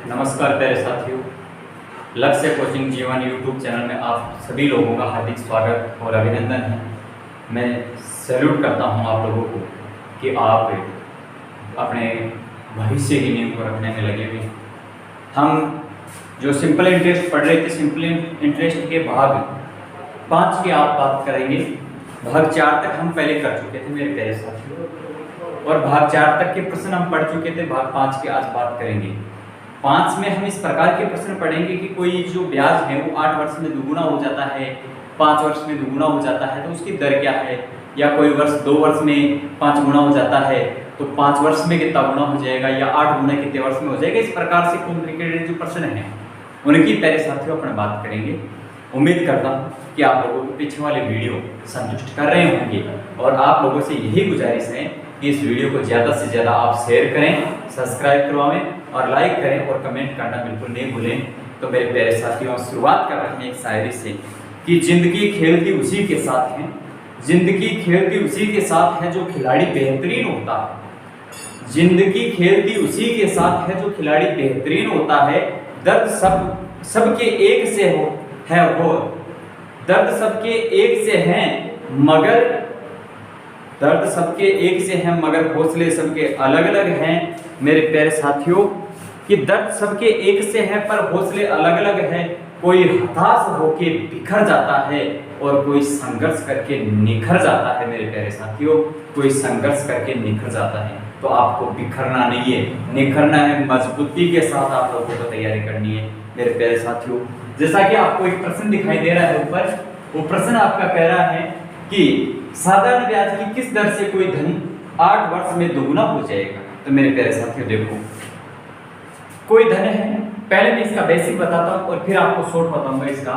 नमस्कार प्यारे साथियों, लक्ष्य कोचिंग जीवन यूट्यूब चैनल में आप सभी लोगों का हार्दिक स्वागत और अभिनंदन है। मैं सैल्यूट करता हूं आप लोगों को कि आप अपने भविष्य की नींव को रखने में लगे हुए हैं। हम जो सिंपल इंटरेस्ट पढ़ रहे थे, सिंपल इंटरेस्ट के भाग 5 की आप बात करेंगे। भाग 4 तक हम पहले कर चुके थे मेरे प्यारे साथियों, और भाग 4 तक के प्रश्न हम पढ़ चुके थे। भाग 5 की आज बात करेंगे। 5 में हम इस प्रकार के प्रश्न पढ़ेंगे कि कोई जो ब्याज है वो 8 वर्ष में दुगुना हो जाता है, 5 वर्ष में दुगुना हो जाता है तो उसकी दर क्या है, या कोई वर्ष 2 वर्ष में 5 गुना हो जाता है तो 5 वर्ष में कितना गुना हो जाएगा, या 8 गुना कितने वर्ष में हो जाएगा। इस प्रकार से कॉम्प्लिकेटेड जो प्रश्न हैं उनकी प्यारे साथियों अपन बात करेंगे। उम्मीद करता हूँ कि आप लोगों को पीछे वाले वीडियो संतुष्ट कर रहे होंगे, और आप लोगों से यही गुजारिश है कि इस वीडियो को ज़्यादा से ज़्यादा आप शेयर करें, सब्सक्राइब करवाएं और लाइक करें, और कमेंट करना बिल्कुल नहीं भूलें। तो मेरे प्यारे साथियों, शुरुआत कर रहे हैं एक शायरी से कि जिंदगी खेलती उसी के साथ है, जिंदगी खेलती उसी के साथ है जो खिलाड़ी बेहतरीन होता है। जिंदगी खेलती उसी के साथ है जो खिलाड़ी बेहतरीन होता है। दर्द सबके एक से हो दर्द सबके एक से हैं मगर दर्द सबके एक से हैं मगर हौसले सबके अलग अलग हैं। मेरे प्यारे साथियों, कि दर्द सबके एक से हैं पर हौसले अलग अलग हैं। कोई हताश होके बिखर जाता है और कोई संघर्ष करके निखर जाता है। मेरे प्यारे साथियों, कोई संघर्ष करके निखर जाता है। तो आपको बिखरना नहीं है, निखरना है। मजबूती के साथ आप लोगों को तैयारी करनी है मेरे प्यारे साथियों। जैसा कि आपको एक प्रश्न दिखाई दे रहा है ऊपर, वो प्रश्न आपका कह रहा है कि साधारण ब्याज की किस दर से कोई धन 8 वर्ष में दोगुना हो जाएगा। तो मेरे प्यारे साथियों देखो, कोई धन है, पहले मैं इसका बेसिक बताता हूँ और फिर आपको शॉर्ट बताऊंगा इसका,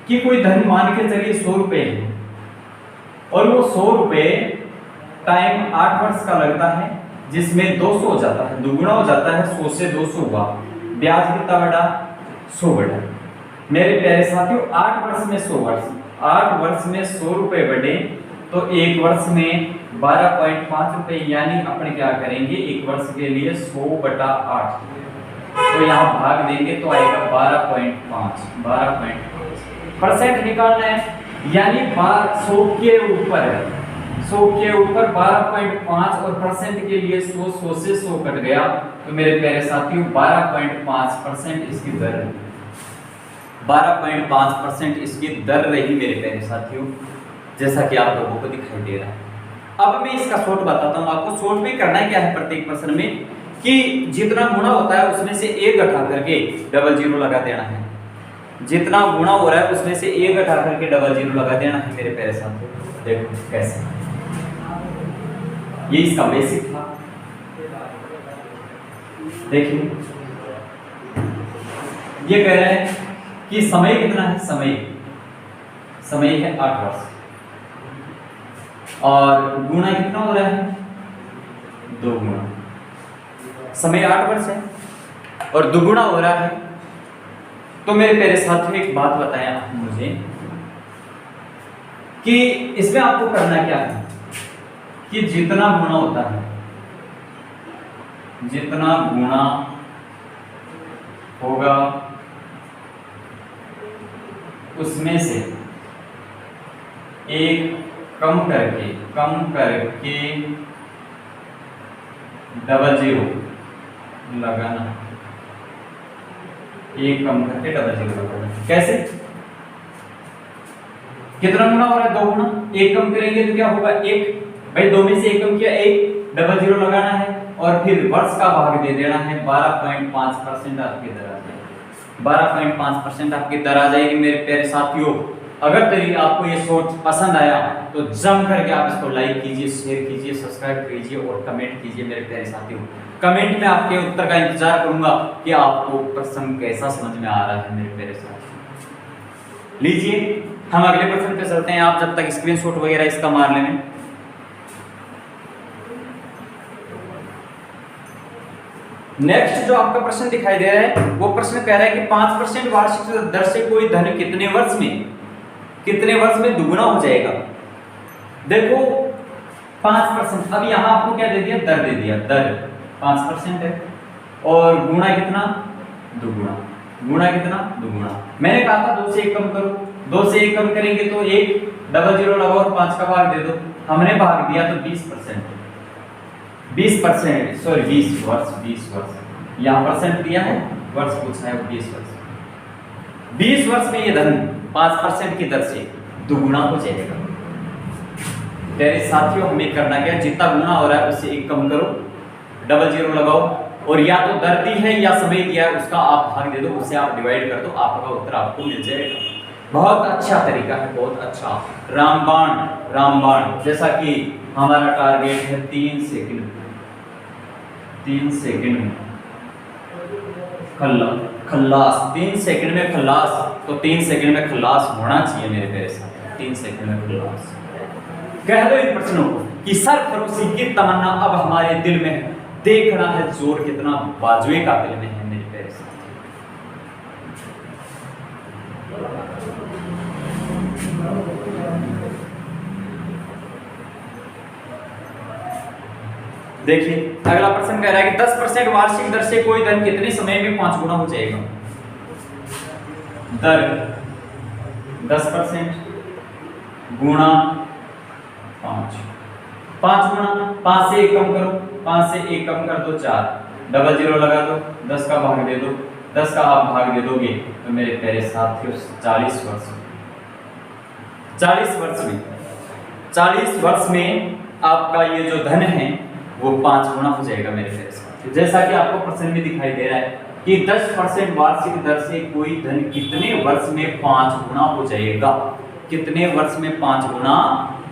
कि कोई धन मान के चलिए 100 रुपए है, और वो 100 रुपए टाइम 8 वर्ष का लगता है, जिसमें 200 हो जाता है, दुगुना हो जाता है। 100 से 200 हुआ, ब्याज कितना बढ़ा, 100 बढ़ा। मेरे प्यारे साथियों, 8 वर्ष में 100 वर्ष, 8 वर्ष में 100 रुपए बढ़े तो 1 वर्ष में 12.5 रुपए, यानी अपन क्या करेंगे, 1 वर्ष के लिए 100/8, तो यहाँ भाग देंगे तो आएगा 12.5 परसेंट निकालना है, यानी 100 के ऊपर 12.5, और परसेंट के लिए 100 से 100 कट गया। तो मेरे प्यारे साथियों 12.5% इसकी दर है, 12.5% इसकी दर रही मेरे प्यारे साथियों, जैसा कि आप लोगों को दिखाई दे रहा है। अब मैं इसका शॉर्ट बताता हूँ आपको। शॉर्ट में करना क्या है प्रत्येक प्रश्न में, कि जितना गुणा होता है उसमें से 1 घटा करके डबल जीरो लगा देना है। जितना गुणा हो रहा है उसमें से 1 घटा करके डबल जीरो लगा देना है मेरे प्यारे साथियों। देखो कैसे, ये इसका बेसिक था। देखिए ये कह रहे हैं कि समय कितना है, समय है 8 वर्ष, और गुणा कितना हो रहा है, 2 गुणा। समय 8 वर्ष है और दुगुना हो रहा है। तो मेरे प्यारे साथियों एक बात बताएं आप मुझे, कि इसमें आपको करना क्या है, कि जितना गुणा होता है, जितना गुणा होगा उसमें से 1 कम करके डबल जीरो लगाना, 1 कम करके डबल जीरो लगाना। कैसे, कितना गुना हो रहा है, 2 गुना। 1 कम करेंगे तो क्या होगा, 1, भाई 2 में से 1 कम किया, 1 डबल जीरो लगाना है, और फिर वर्ष का भाग दे देना है। 12.5% आपकी दर आ जाएगी, 12.5% आपकी दर आ जाएगी। मेरे प्यारे साथियों, अगर तरी आपको ये शॉर्ट पसंद आया तो जम करके आप इसको लाइक कीजिए, शेयर कीजिए, सब्सक्राइब कीजिए और कमेंट कीजिए मेरे प्यारे साथियों। कमेंट में आपके उत्तर का इंतजार करूंगा कि आपको प्रश्न कैसा समझ में आ रहा है मेरे प्यारे साथियों। लीजिए हम अगले प्रश्न पे चलते हैं। आप जब तक स्क्रीनशॉट वगैरह इसका मार लें। नेक्स्ट जो आपका प्रश्न दिखाई दे रहा है, वो प्रश्न कह रहा है कि 5% वार्षिक दर से कोई धन कितने वर्ष में दुगुना हो जाएगा। देखो 5%, अब यहाँ आपको क्या दे दिया, दर दे दिया, दर 5% है, और गुणा कितना दुगुना, गुणा कितना, दुगुना। मैंने कहा था 2 से 1 कम करो, 2 से 1 कम करेंगे तो 1 डबल जीरो लगाओ और 5 का भाग दे दो। हमने भाग दिया तो 20%, 20% सॉरी 20 वर्ष, यहाँ परसेंट दिया है, वर्ष पूछा है, 20 वर्ष। 20 वर्ष में ये धन 5% की दर से दुगुना हो जाएगा। तेरे साथियों, हमें करना क्या, जितना गुना हो रहा है उससे 1 कम करो, डबल जीरो लगाओ और या तो दर दी है या समय दिया है उसका आप भाग दे दो, उससे आप डिवाइड कर दो, आपका उत्तर आपको मिल जाएगा। बहुत अच्छा तरीका है, बहुत अच्छा। रामबाण जैसा कि हमारा टारगेट है 3 सेकंड, 3 सेकंड में खल्लास, 3 सेकंड में खल्लास, तो 3 सेकंड में खल्लास होना चाहिए मेरे प्यारे साथ, 3 सेकंड में खल्लास। कह दो इन प्रश्नों को कि सरफरोशी की तमन्ना अब हमारे दिल में है, देखना है जोर कितना बाजुए का दिल में है मेरे प्यारे साथ। देखिए अगला प्रश्न कह रहा है कि 10% वार्षिक दर से कोई धन कितने समय में 5 गुना हो जाएगा। दर 10% गुणा 5, 5 गुणा 5 से 1 कम करो, 5 से 1 कम कर दो 4, डबल जीरो लगा दो, 10 का भाग दे दो, 10 का आप भाग दे दोगे तो मेरे प्यारे साथियों 40 वर्ष में, 40 वर्ष में आपका ये जो धन है वो 5 गुना हो जाएगा मेरे प्यारे साथियों। जैसा कि आपको प्रश्न में दिखाई दे रहा है कि 10% वार्षिक दर से कोई धन कितने वर्ष में 5 गुना हो जाएगा, कितने वर्ष में 5 गुना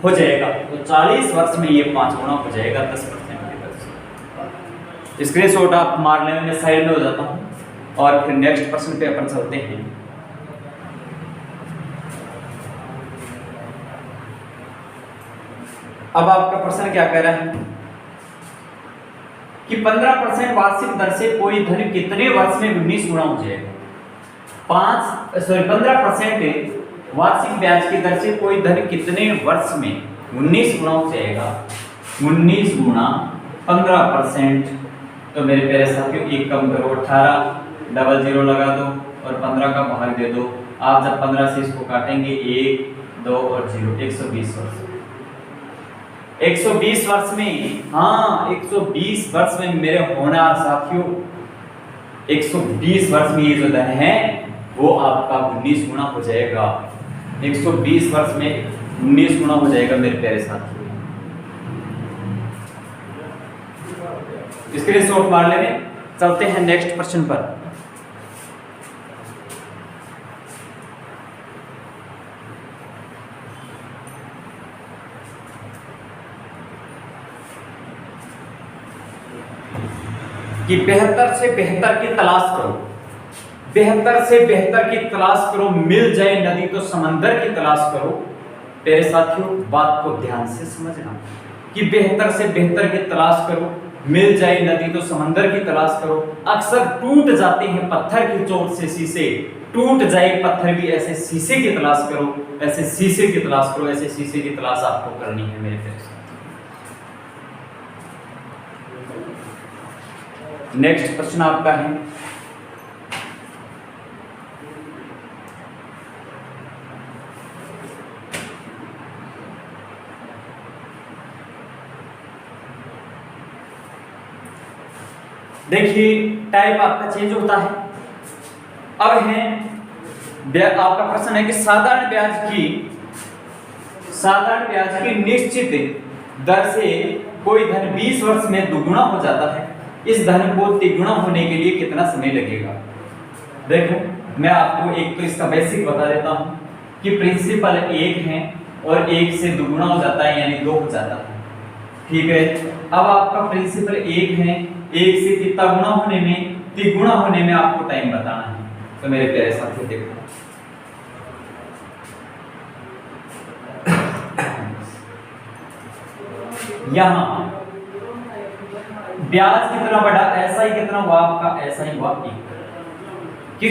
हो जाएगा, तो 40 वर्ष में ये 5 गुना हो जाएगा 10% की दर से। स्क्रीनशॉट आप मार लेने में साइड में हो जाता हूं और फिर नेक्स्ट प्रश्न पे अपन चलते हैं। अब आपका प्रश्न क्या कह रहा है कि 15% वार्षिक दर से कोई धन कितने वर्ष में 19 गुना हो जाएगा। 15% वार्षिक ब्याज की दर से कोई धन कितने वर्ष में 19 गुना हो जाएगा। 19 गुना 15%, तो मेरे प्यारे साथियों 1 कम करो 18, डबल जीरो लगा दो और 15 का भाग दे दो। आप जब 15 से इसको काटेंगे 1, 2 और 0, 120 वर्ष। 120 वर्ष में, हाँ 120 वर्ष में मेरे होनहार साथियों, 120 वर्ष में ये जो धन है वो आपका 19 गुना हो जाएगा। 120 वर्ष में 19 गुना हो जाएगा मेरे प्यारे साथियों। स्क्रीनशॉट मार लेंगे, चलते हैं नेक्स्ट प्रश्न पर। कि बेहतर से बेहतर की तलाश करो, बेहतर से बेहतर की तलाश करो, मिल जाए नदी तो समंदर की तलाश करो। प्यारे साथियों बात को ध्यान से समझना कि बेहतर से बेहतर की तलाश करो, मिल जाए नदी तो समंदर की तलाश करो। अक्सर टूट जाते हैं पत्थर की चोट से शीशे, टूट जाए पत्थर भी ऐसे शीशे की तलाश करो, ऐसे शीशे की तलाश करो, ऐसे शीशे की तलाश आपको करनी है मेरे प्यारे। नेक्स्ट प्रश्न आपका है देखिए टाइप आपका चेंज होता है। अब है आपका प्रश्न है कि साधारण ब्याज की निश्चित दर से कोई धन 20 वर्ष में दुगुना हो जाता है, इस धन को तिगुना होने के लिए कितना समय लगेगा। देखो मैं आपको एक तो इसका बेसिक बता देता हूं कि प्रिंसिपल 1 है और 1 से दुगुना हो जाता है यानी 2 हो जाता है, ठीक है। अब आपका प्रिंसिपल 1 है, 1 से कितना गुना होने में, तिगुना होने में आपको टाइम बताना है। तो मेरे प्यारे साथियों देखो यहां ब्याज कितना बढ़ा, ऐसा ही कितना हुआ आपका, ऐसा ही हुआ 1 कि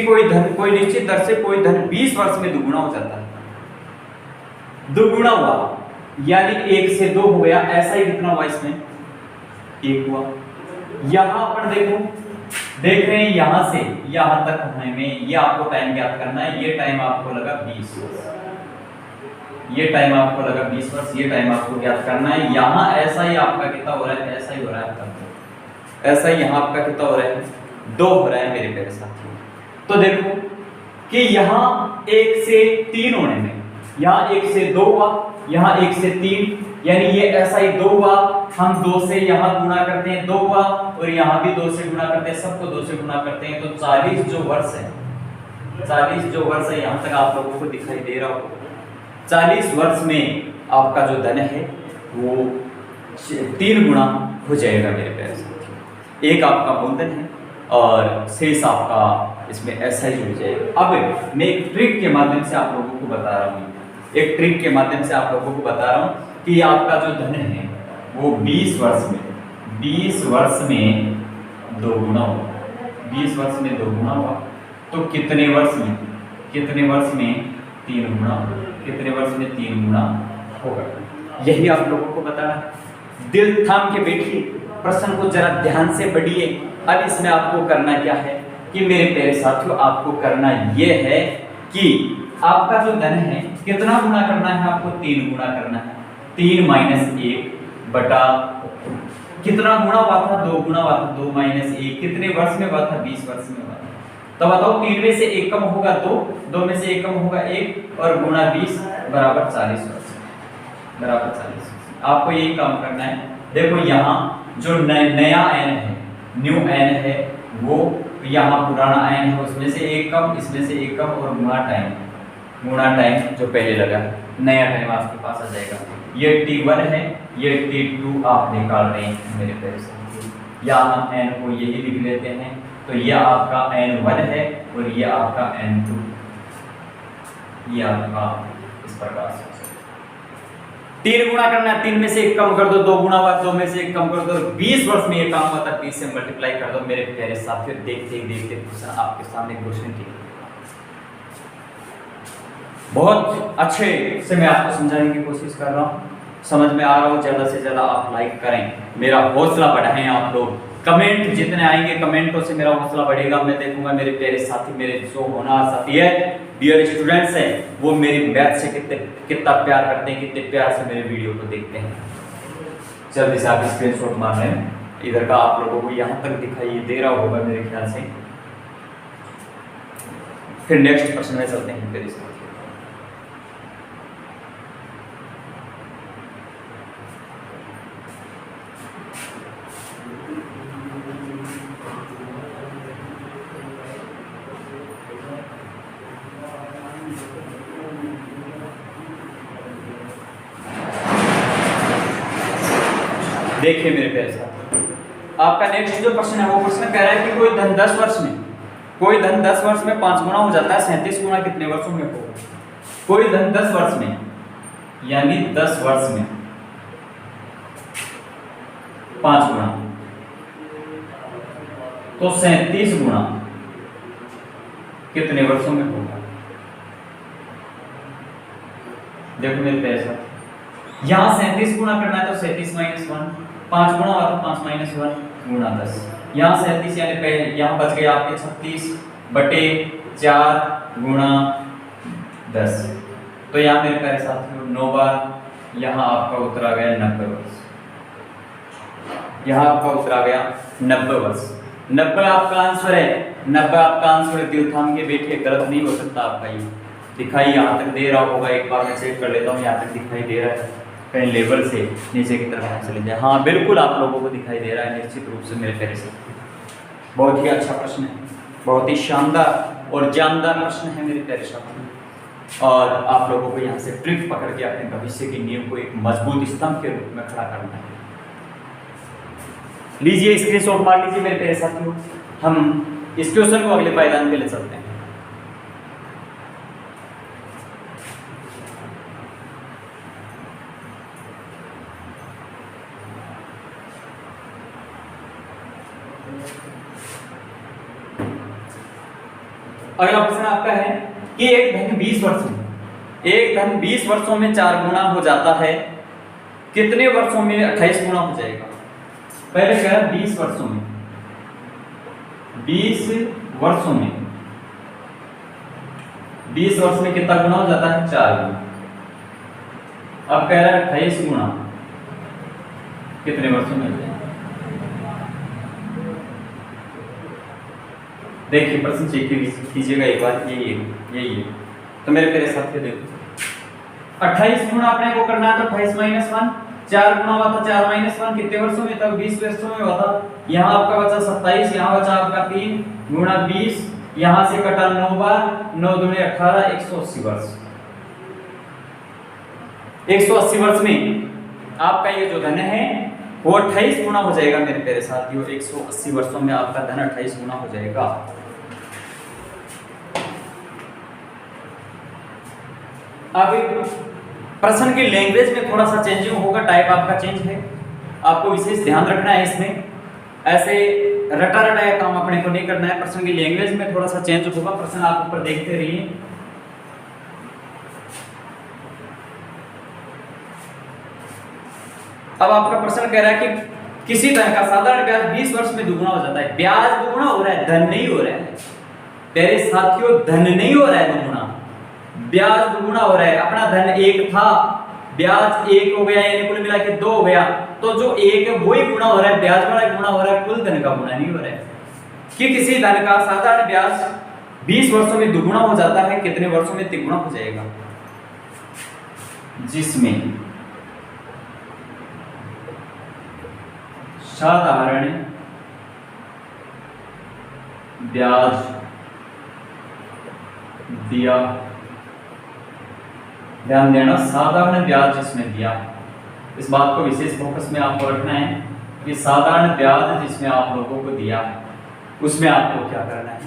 कोई निश्चित दर से कोई धन 20 वर्ष में दुगुना हो जाता है। दुगुना हुआ यानी 1 से 2 हो गया, ऐसा ही कितना हुआ इसमें 1 हुआ। यहां पर देखो देख रहे हैं यहाँ तक होने में ये आपको टाइम ज्ञात करना है। ये टाइम आपको लगा 20 वर्ष, ये टाइम आपको लगा 20 वर्ष, ये टाइम आपको ज्ञात करना है। यहाँ ऐसा ही आपका कितना हो रहा है, ऐसा ही हो रहा है आपका, ऐसा ही यहाँ आपका कितना हो रहा है, 2 हो रहा है मेरे प्यारे साथियों। तो देखो कि यहाँ 1 से 3 होने में, यहाँ 1 से 2 हुआ, यहाँ 1 से 3, यानी ये ऐसा ही 2 हुआ। हम 2 से यहाँ गुणा करते हैं 2 हुआ, और यहाँ भी 2 से गुणा करते हैं, सबको 2 से गुणा करते हैं। तो 40 जो वर्ष है, 40 जो वर्ष है, यहाँ तक आप लोगों को दिखाई दे रहा हो, 40 वर्ष में आपका जो धन है वो 3 गुना हो जाएगा मेरे प्यारे साथियों। एक आपका मूलधन है और शेष आपका इसमें ऐसा ही जुड़ जाएगा। अब मैं एक ट्रिक के माध्यम से आप लोगों को बता रहा हूँ, एक ट्रिक के माध्यम से आप लोगों को बता रहा हूँ कि आपका जो धन है वो 20 वर्ष में 2 गुना होगा। 20 वर्ष में 2 गुना हुआ तो कितने वर्ष में 3 गुना, कितने वर्ष में 3 गुना होगा, यही आप लोगों को बताना है। दिल थाम के बैठिए, प्रश्न को जरा ध्यान से पढ़िए। अब इसमें आपको करना क्या है कि मेरे प्यारे साथियों, आपको करना यह है कि आपका जो धन है कितना गुना करना है, आपको 3 गुना करना है। 3 - 1 बटा कितना गुना हुआ था, 2 गुना हुआ था। 2 - 1 कितने वर्ष में हुआ था, 20 वर्ष में हुआ था। तो बताओ 3 में से 1 कम होगा 2, 2 में से 1 कम होगा 1, और गुना 20 बराबर 40 वर्ष, बराबर 40। आपको यही काम करना है। देखो यहाँ जो नया n है, न्यू n है, वो यहाँ पुराना n है, उसमें से 1 कम, इसमें से 1 कम, और गुणा टाइम जो पहले लगा, नया टाइम आपके पास आ जाएगा। ये T1 है, ये T2 आप निकाल रहे हैं मेरे प्यारे साथियों। या हम n को यही लिख लेते हैं, तो यह आपका n1 है और ये आपका n2, ये आपका इस प्रकार से 3 गुना करना है। 3 में से 1 कम कर दो, 2 गुना हुआ, 2 में से 1 कम कर दो। 20 वर्ष में ये काम हुआ था, 20 से मल्टीप्लाई कर दो मेरे प्यारे साथियों। देखते देखते क्वेश्चन आपके सामने क्वेश्चन की बहुत अच्छे से मैं आपको समझाने की कोशिश कर रहा हूँ, समझ में आ रहा हो। ज़्यादा से ज़्यादा आप लाइक करें, मेरा हौसला बढ़ाएं आप लोग। कमेंट जितने आएंगे, कमेंटों से मेरा हौसला बढ़ेगा। मैं देखूंगा मेरे प्यारे साथी, मेरे जो होनहार साथी है, डियर स्टूडेंट्स हैं, वो मेरी मैथ से कितना प्यार करते हैं, कितने प्यार से मेरे वीडियो को देखते हैं। जल्दी से आप स्क्रीनशॉट मार रहे हैं, इधर का आप लोगों को यहाँ तक दिखाई दे रहा होगा मेरे ख्याल से। फिर नेक्स्ट प्रश्न में चलते हैं मेरे साथ। देखिए मेरे प्यारे साथ, आपका नेक्स्ट जो प्रश्न है वो प्रश्न कह रहा है कि कोई धन 10 वर्ष में 5 गुना हो जाता है, 37 गुना कितने वर्षों में होगा। कोई धन 10 वर्ष में, यानी 10 वर्ष में 5 गुना, तो 37 गुना कितने वर्षों में होगा। देखो मेरे प्यारे साथ, यहाँ 37 गुना करना है तो 37 - 1, 5 गुना हुआ तो 5 - 1 गुना 10। यहाँ 37 यानी पहले यहाँ बच गए आपके 36 बटे 4 गुना 10। तो यहाँ मेरे प्यारे साथियों 9 बार, यहाँ आपका उत्तर आ गया 90 वर्ष। यहाँ आपका उत्तर आ गया 90 वर्ष। 90 आपका आंसर है, 90 आपका आंसर है। दिल थाम के बैठिए, गलत नहीं हो सकता आपका। ये दिखाई यहाँ तक दे रहा होगा, एक बार मैं चेक कर लेता हूँ। यहाँ तक दिखाई दे रहा है, कहीं लेवल से नीचे की तरफ चले जाए। हाँ बिल्कुल आप लोगों को दिखाई दे रहा है निश्चित रूप से मेरे प्यारे साथी। बहुत ही अच्छा प्रश्न है, बहुत ही शानदार और जानदार प्रश्न है मेरे प्यारे साथी। और आप लोगों को यहाँ से ट्रिक पकड़ के अपने भविष्य की नींव को एक मजबूत स्तंभ के रूप में खड़ा करना है। लीजिए स्क्रीनशॉट मार लीजिए मेरे प्यारे साथियों। हम इस क्वेश्चन को अगले पायदान पे ले चलते हैं। अगला प्रश्न आपका है कि एक धन 20 वर्षों में 4 गुना हो जाता है, कितने वर्षों में 28 गुना हो जाएगा। पहले कह रहा 20 वर्षों में, 20 वर्षों में, 20 वर्ष में कितना गुना हो जाता है? 4 गुना। अब कह रहा है 28 गुना कितने वर्षों में हो जाए? देखिए प्रश्न चेक कीजिएगा एक बार, यही है। तो मेरे प्यारे साथियों देखो 28 गुना अपने को करना है तो 28 माइनस 1, 4 गुना हुआ था 4 माइनस 1 कितने वर्षों में? तब 20 वर्षों में हुआ था। यहाँ आपका बचा 27, यहाँ बचा आपका 3 गुना 20, यहाँ से कटा 9 बार, 9 दूनी 18, 180 वर्ष। 180 वर्ष में आपका ये जो धन है वो 28 गुना हो जाएगा मेरे प्यारे साथियों। 180 वर्षों में आपका धन 28 गुना हो जाएगा। अब प्रश्न की लैंग्वेज में थोड़ा सा चेंजिंग होगा, टाइप आपका चेंज है, आपको विशेष ध्यान रखना है इसमें। ऐसे रटा रटाया काम अपने को नहीं करना है। प्रश्न की लैंग्वेज में थोड़ा सा चेंज होगा। प्रश्न आप ऊपर देखते रहिए। अब आपका प्रश्न कह रहा है कि किसी तरह का साधारण ब्याज 20 वर्ष में दुगुना हो जाता है। ब्याज दुगुना हो रहा है, धन नहीं हो रहा है प्यारे साथियों, धन नहीं हो रहा है दुगुना, ब्याज दुगुना हो रहा है। अपना धन 1 था, ब्याज 1 हो गया, यानी कुल मिला के 2 हो गया। तो जो 1 है वही गुना हो रहा है, ब्याज वाला गुना हो रहा है, कुल धन का गुना नहीं हो रहा है। कि किसी धन का साधारण ब्याज 20 वर्षों में दुगुना हो जाता है, कितने वर्षों में तिगुना हो जाएगा? जिसमें साधारण ब्याज दिया, ध्यान देना, साधारण ब्याज जिसमें दिया, इस बात को विशेष फोकस में आपको रखना है कि साधारण ब्याज जिसमें आप लोगों को दिया उसमें आपको क्या करना है?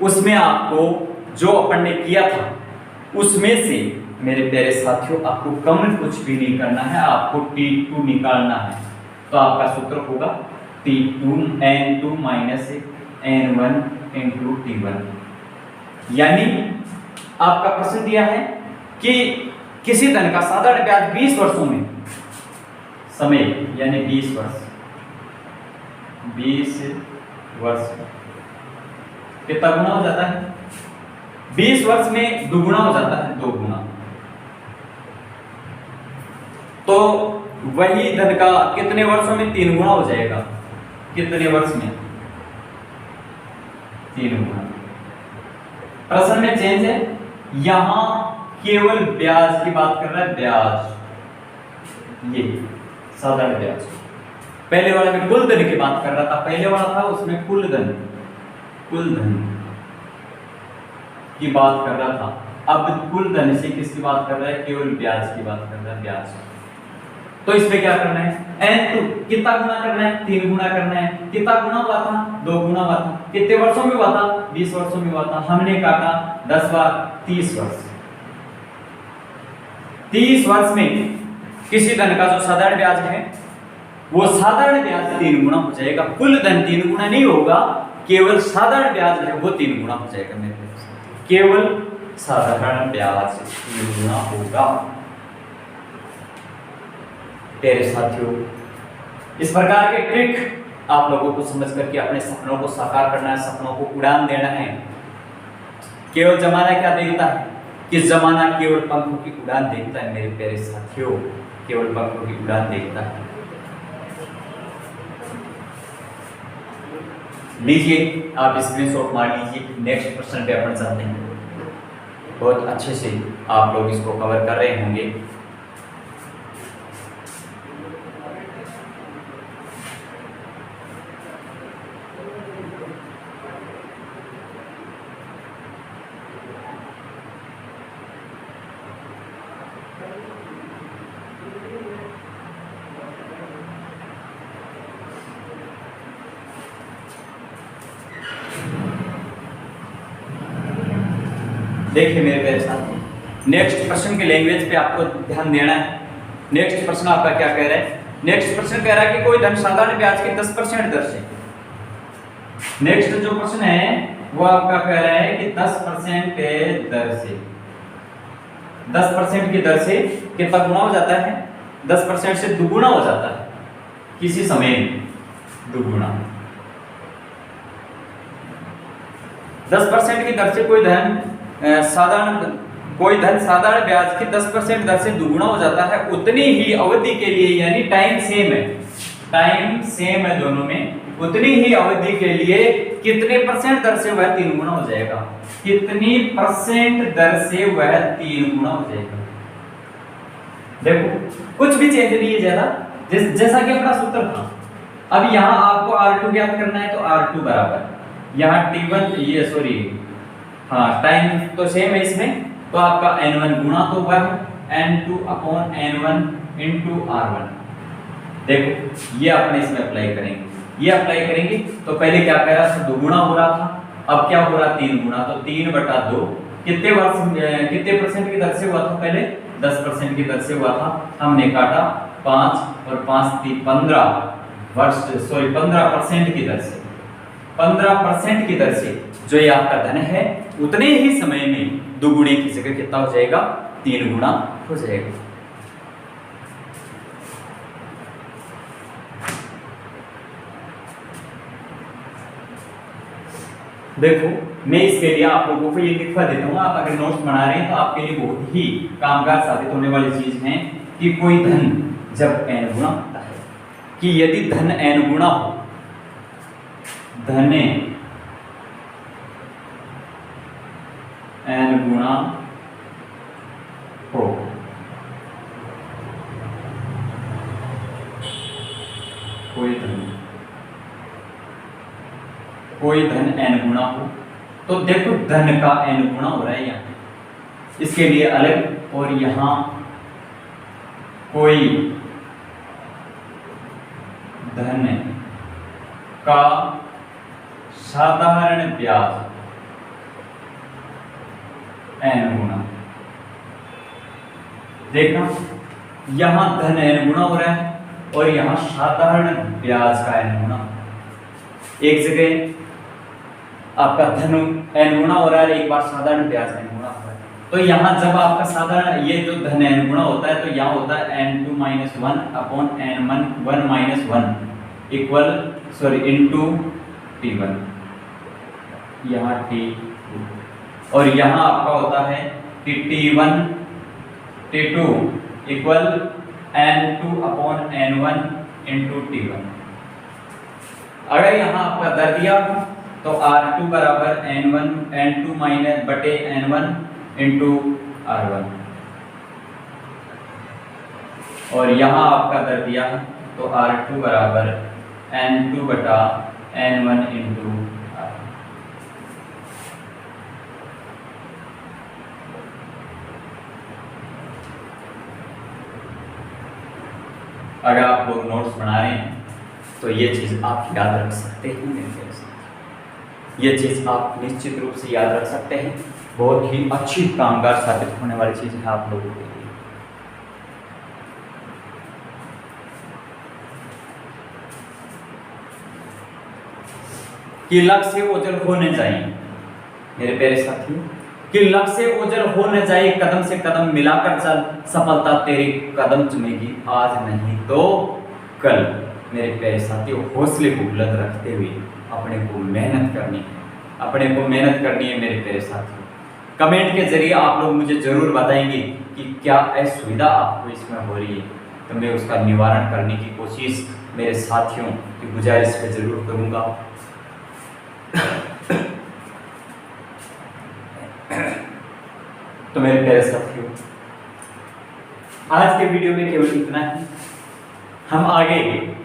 उसमें आपको जो अपन ने किया था उसमें से मेरे प्यारे साथियों आपको कम कुछ भी नहीं करना है, आपको T2 निकालना है। तो आपका सूत्र होगा T2 N2 minus N1 into T1। यानी आपका प्रश्न दिया है कि किसी धन का साधारण ब्याज 20 वर्षों में समय, यानी 20 वर्ष, 20 वर्ष कितना गुना हो जाता है? 20 वर्ष में दुगुना हो जाता है, 2 गुना। तो वही धन का कितने वर्षों में 3 गुना हो जाएगा? कितने वर्ष में? 3 गुना। प्रश्न में चेंज है, यहां केवल ब्याज की बात कर रहा है, ब्याज, ये साधारण ब्याज। पहले वाले में कुल धन की बात कर रहा था, पहले वाला था उसमें कुल धन की बात कर रहा था। अब कुल धन से किसकी बात कर रहा है? केवल ब्याज की बात कर रहा है, ब्याज। तो इसमें क्या करना है? N2 कितना गुना करना है? 3 गुना करना है। कितना गुना हुआ था? 2 गुना हुआ था। कितने वर्षों में हुआ था? 20 वर्षों में हुआ था। हमने काटा 10 बार, 30 वर्ष। 30 वर्ष में किसी धन का जो साधारण ब्याज है वो साधारण ब्याज 3 गुना हो जाएगा। कुल धन 3 गुना नहीं होगा, केवल साधारण ब्याज है वो 3 गुना हो जाएगा। मेरे केवल साधारण ब्याज 3 गुना होगा। प्यारे साथियों, इस प्रकार के ट्रिक आप लोगों को समझ करके अपने सपनों को साकार करना है, सपनों को उड़ान देना है। केवल जमाना क्या देखता है कि जमाना केवल पंखों की उड़ान देखता है। मेरे प्यारे साथियों, केवल पंखों की उड़ान देखता है। लीजिए, आप स्क्रीनशॉट मार लीजिए। नेक्स्ट प्रश्न पे अपन चलते हैं। बहुत अच्छे से आप लोग इसको कवर कर रहे होंगे। देखिए मेरे प्यारे साथी, नेक्स्ट प्रश्न की लैंग्वेज पे आपको ध्यान देना है। नेक्स्ट प्रश्न आपका क्या कह रहा है? नेक्स्ट प्रश्न कह रहा है कि कोई धन साधारण ब्याज की 10% दर से। नेक्स्ट जो प्रश्न है वो आपका कह रहा है कि 10% दर से, 10% की दर से कितना गुना हो जाता है? 10% से दुगुना हो जाता है। किसी समय दुगुना। 10% की दर से कोई धन साधारण ब्याज की 10% दर से दुगुना हो जाता है, उतनी ही अवधि के लिए, यानी टाइम सेम है दोनों में, उतनी ही अवधि के लिए कितने परसेंट दर से वह 3 गुना हो जाएगा, कितनी परसेंट दर से वह 3 गुना हो जाएगा। देखो कुछ भी चेंज नहीं है ज्यादा, जैसा कि अपना सूत्र था। अब यहाँ आपको R2 ज्ञात करना है, तो R2 बराबर यहाँ T1 ये सॉरी हाँ टाइम तो सेम है इसमें, तो आपका N1 गुणा तो हुआ है N2 upon N1 into R1। देखो ये अपने इसमें अप्लाई करेंगे, तो पहले क्या कह रहा था, 2 गुना हो रहा था, अब क्या हो रहा 3 गुना, तो 3/2 कितने परसेंट की दर से हुआ था, पहले 10% की दर से हुआ था, हमने काटा 5 और 5 थी 15% की दर से, 15% की दर से जो ये आपका धन है उतने ही समय में दुगुने की जगह कितना हो जाएगा, 3 गुना हो जाएगा। देखो मैं इसके लिए आप लोगों को ये लिखवा देता हूँ, आप अगर नोट्स बना रहे हैं तो आपके लिए बहुत ही कामगार साबित होने वाली चीज है कि कोई धन जब n गुना होता है, कि यदि धन n गुना हो, धन n गुना हो, कोई धन n गुना हो, तो देखो धन का n गुना हो रहा है यहाँ, इसके लिए अलग, और यहाँ कोई धन का साधारण ब्याज n गुना। देखना यहाँ धन n गुना हो रहा है और यहाँ साधारण ब्याज का n गुना। एक जगह आपका धन n गुना हो रहा है, एक बार साधारण ब्याज n गुना हो रहा है, तो यहाँ जब आपका साधारण ये जो धन n गुना होता है, तो यहाँ होता है n2 - 1 upon n1 - 1 equal into T1, यहाँ T2, और यहाँ आपका होता है कि T1 T2 equal n2 upon n1 into T1। अगर यहाँ आपका दर दिया तो R2 बराबर N2 माइनस बटे N1 इंटू R1, और यहाँ आपका दर दिया तो R2 बराबर N2 बटा N1 इंटू R1। अगर आप लोग नोट्स बना रहे हैं तो ये चीज़ आप याद रख सकते हैं मेरे साथ, ये चीज़ आप निश्चित रूप से याद रख सकते हैं, बहुत ही अच्छी कामगार साबित होने वाली चीज़ है आप लोगों के लिए। कि लक्ष्य ओझल होने चाहिए मेरे प्यारे साथियों, कि लक्ष्य ओझल होने चाहिए, कदम से कदम मिलाकर चल, सफलता तेरे कदम चुमेगी आज नहीं तो कल। मेरे प्यारे साथियों, हौसले को बुलंद रखते हुए अपने को मेहनत करनी है मेरे प्यारे साथियों। कमेंट के जरिए आप लोग मुझे जरूर बताएंगे कि क्या असुविधा आपको इसमें हो रही है, तो मैं उसका निवारण करने की कोशिश मेरे साथियों की गुजारिश पे जरूर करूँगा। तो मेरे प्यारे साथियों, आज के वीडियो में केवल इतना ही। हम आगे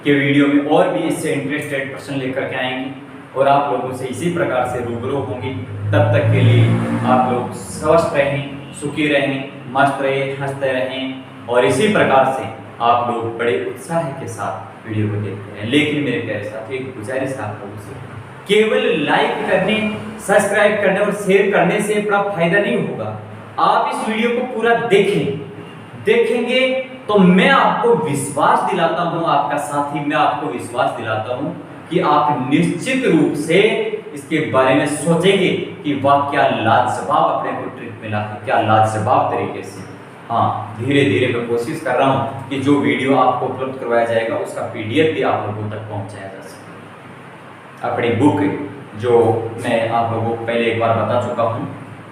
के वीडियो में और भी इससे इंटरेस्टेड प्रश्न लेकर के आएंगे और आप लोगों से इसी प्रकार से रूबरू होंगे। तब तक के लिए आप लोग स्वस्थ रहें, सुखी रहें, मस्त रहें, हंसते रहें, और इसी प्रकार से आप लोग बड़े उत्साह के साथ वीडियो को देखते हैं। लेकिन मेरे प्यारे साथियों, एक गुजारिश है आप लोगों से, केवल लाइक करने, सब्सक्राइब करने और शेयर करने से बड़ा फायदा नहीं होगा। आप इस वीडियो को पूरा देखेंगे तो मैं आपको विश्वास दिलाता हूं, आपका साथी मैं आपको विश्वास दिलाता हूं कि आप निश्चित रूप से इसके बारे में सोचेंगे कि वाह क्या लाजवाब अपने को ट्रिक मिला है, क्या लाजवाब तरीके से। हाँ, धीरे धीरे मैं कोशिश कर रहा हूं कि जो वीडियो आपको उपलब्ध करवाया जाएगा उसका PDF भी आप लोगों तक पहुंचाया जा सके। अपनी बुक जो मैं आप लोगों को पहले एक बार बता चुका हूँ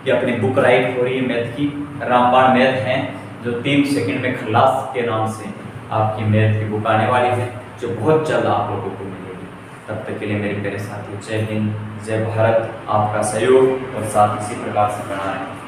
कि अपनी बुक राइट हो रही है मैथ की, रामबाण मैथ है, जो 3 सेकंड में खल्लास के नाम से आपकी मैथ की बुक आने वाली है, जो बहुत जल्द आप लोगों को मिलेगी। तब तक के लिए मेरे प्यारे साथियों, जय हिंद, जय भारत। आपका सहयोग और साथ इसी प्रकार से बना रहे।